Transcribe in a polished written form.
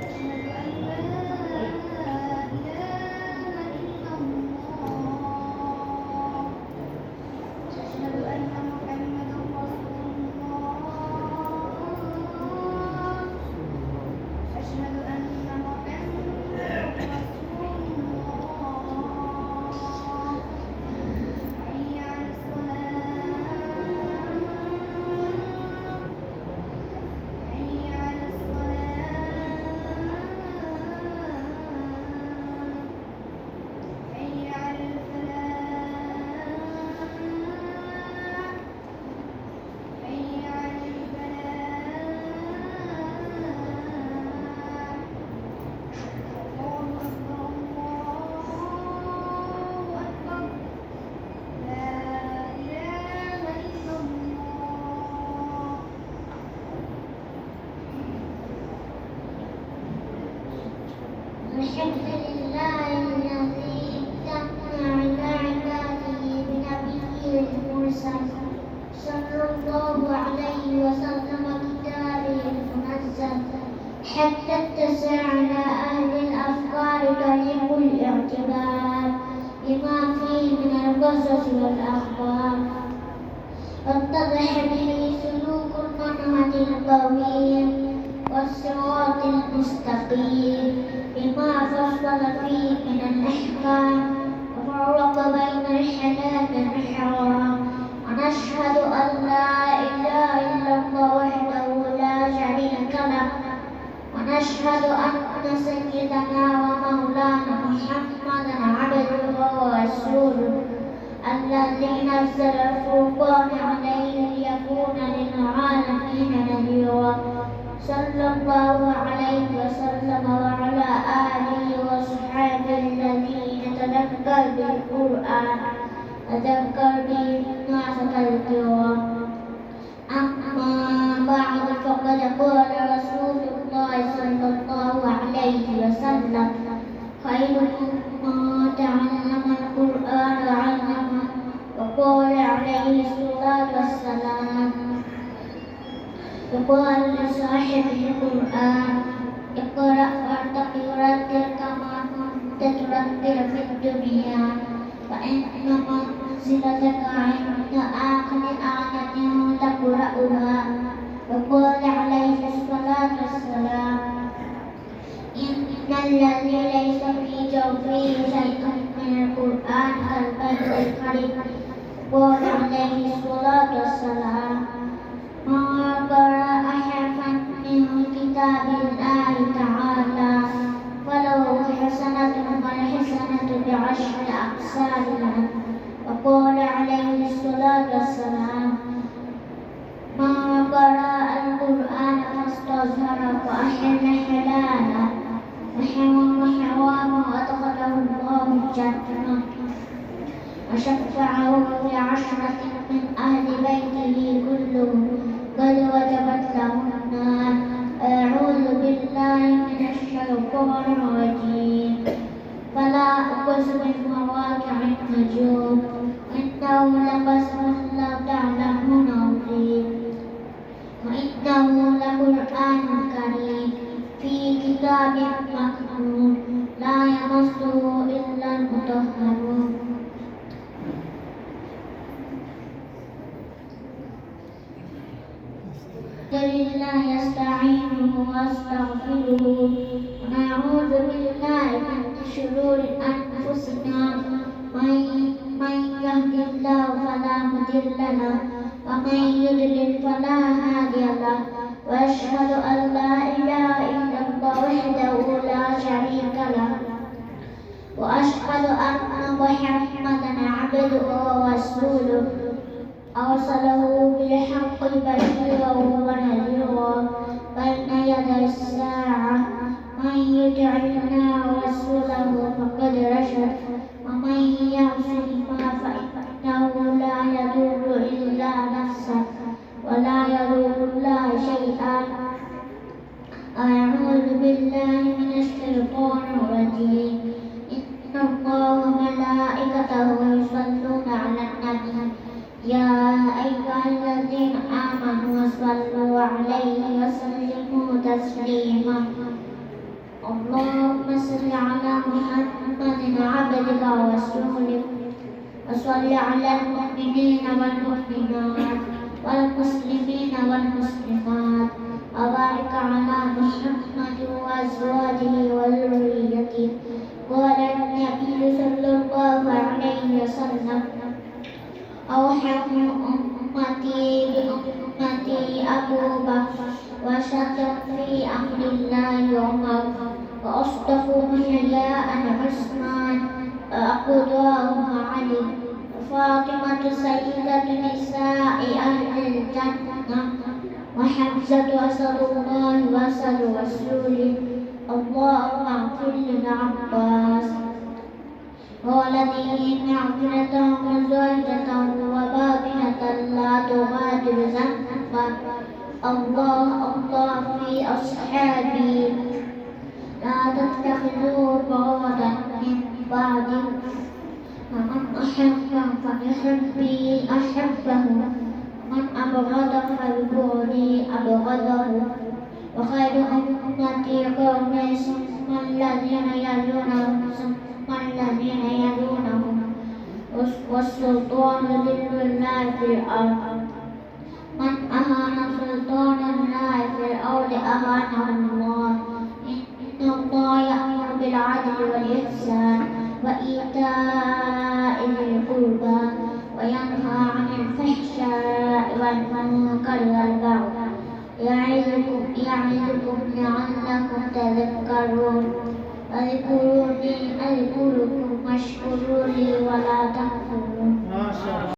أشهد أن لا إله إلا الله. أشهد أن محمدا رسول الله. أشهد أن محمدا رسول الله. حي على الصلاة. حي على الصلاة. حي على الفلاح. حي على الفلاح. الله أكبر الله أكبر. لا إله إلا الله. الحمد لله الذي امتن على عباده بنبيه المرسل صلى الله عليه وسلم كتابه المنزل حتى اتسع على أهل الأفكار طريق الاعتبار بما فيه من القصص والأخبار واتضح به سلوك المنهج القويم والصراط المستقيم بما فصل فيه من الأحكام وفرق بين الحلال والحرام ونشهد أن لا إله إلا الله وحده لا شريك له ونشهد أن سيدنا ومولانا محمدا عبده ورسوله الذي نزل الفرقان عليه ليكون للعالمين نذيرا صلى الله عليه وسلم وعلى آله وصحبه الذين تذكر بالقرآن تذكر به الناس تذكيرا أما بعد فقد قال رسول الله صلى الله عليه وسلم خيركم من تعلم القرآن وعلمه وقال عليه الصلاة والسلام يقال لصاحب القرآن اقرأ وارتقي ورتل كما كنت ترتل في الدنيا فإن منزلتك عند آخر آية تقرأها وقال عليه الصلاة والسلام إن الذي ليس في جوفه شيء من القرآن كالبلد الخريف وقال عليه الصلاة والسلام ما قرأ حرفا من كتاب الله تعالى فله حسنة والحسنة بعشر أمثالها وقال عليه الصلاة والسلام ما قرأ القرآن فاستظهر فأحل حلالا وحرم حراما وأدخله الله الجنة وشفعه بعشرة من أهل بيته كلهم قد وجبت لهم النار أعوذ بالله من الشيطان الرجيم فلا أقسم بمواقع النجوم إنه لقسم لو تعلمون عظيم وإنه لقرآن كريم في كتاب مكنون لا يمسه إلا المطهرون لله يستعينه واستغفره ونعوذ بالله من شرور أنفسنا من يهد الله فلا مضل له ومن يضلل فلا هادي له وأشهد أن لا إله إلا الله وحده لا شريك له وأشهد أن محمدا عبده ورسوله أرسله بالحق بشيرا ونذيرا بين يدي الساعة من يطع الله ورسوله فقد رشد ومن يعصهما فإنه لا يضر إلا نفسه ولا يضر الله شيئا أعوذ بالله من الشيطان الرجيم إن الله وملائكته يصلون على النبي يا أيها الذين آمنوا صلوا عليه وسلموا تسليما اللهم صل على محمد عبدك ورسولك وصل على المؤمنين والمؤمنات والمسلمين والمسلمات وبارك على محمد وأزواجه وذريته. قال النبي صلى الله عليه وسلم أوحد أمتي بأمتي أبو بكر وشك في أمر الله عمر وأصدقهم حياء عثمان وأقضاهم علي وفاطمة سيدة نساء أهل الجنة وحمزة أسد الله وأسد رسوله. اللهم اغفر للعباس والذين مغفرة زوجة وباطنة لا تغادر ذنبا. الله في أصحابي لا تتخذوا بغضا من بعدي فمن أحب فبحبي أحبه ومن أبغض فببغضي أبغضه. وخير أمتي قرني ثم الذين يلونهم ثم الذين يلونهم والسلطان ذل الله في الأرض. من أهان سلطان الله في الأرض أهانه الله. إن الله يأمر بالعدل والإحسان وإيتاء ذي القربى وينهى عن الفحشاء والمنكر والبغي يعظكم لعلكم تذكرون. اذكروني أذكركم واشكروا